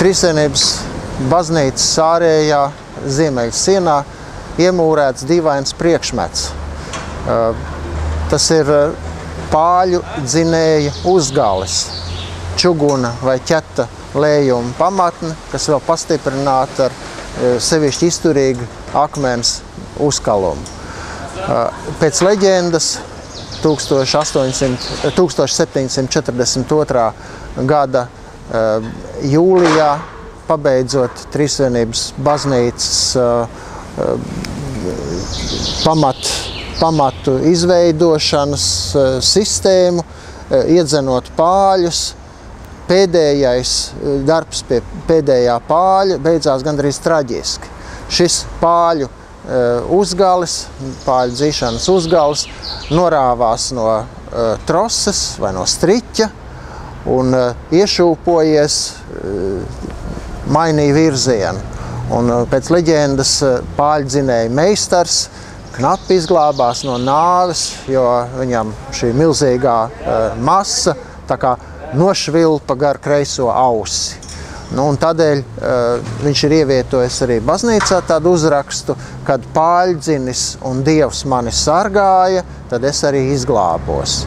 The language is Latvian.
Trīsvienības baznīcas ārējā ziemeļu sienā iemūrēts dīvains priekšmets. Tas ir pāļu dzinēja uzgalis, čuguna vai ķeta lējuma pamatne, kas vēl pastiprināta ar sevišķi izturīgu akmens uzkalumu. Pēc leģendas 1742. gada jūlijā, pabeidzot Trīsvienības baznīcas pamatu izveidošanas sistēmu, iedzenot pāļus, pēdējais darbs pie pēdējā pāļa beidzās gandrīz traģiski. Šis pāļu uzgalis, pāļu dzīšanas uzgalis, norāvās no troses vai no striķa un iešūpojies, mainīja virzienu. Un pēc leģendas pāļdzinēja meistars knapi izglābās no nāves, jo viņam šī milzīgā masa tā kā nošvilpa gar kreiso ausi. Un tādēļ viņš ir ievietojis arī baznīcā tādu uzrakstu, kad pāļdzinis un Dievs mani sargāja, tad es arī izglābos.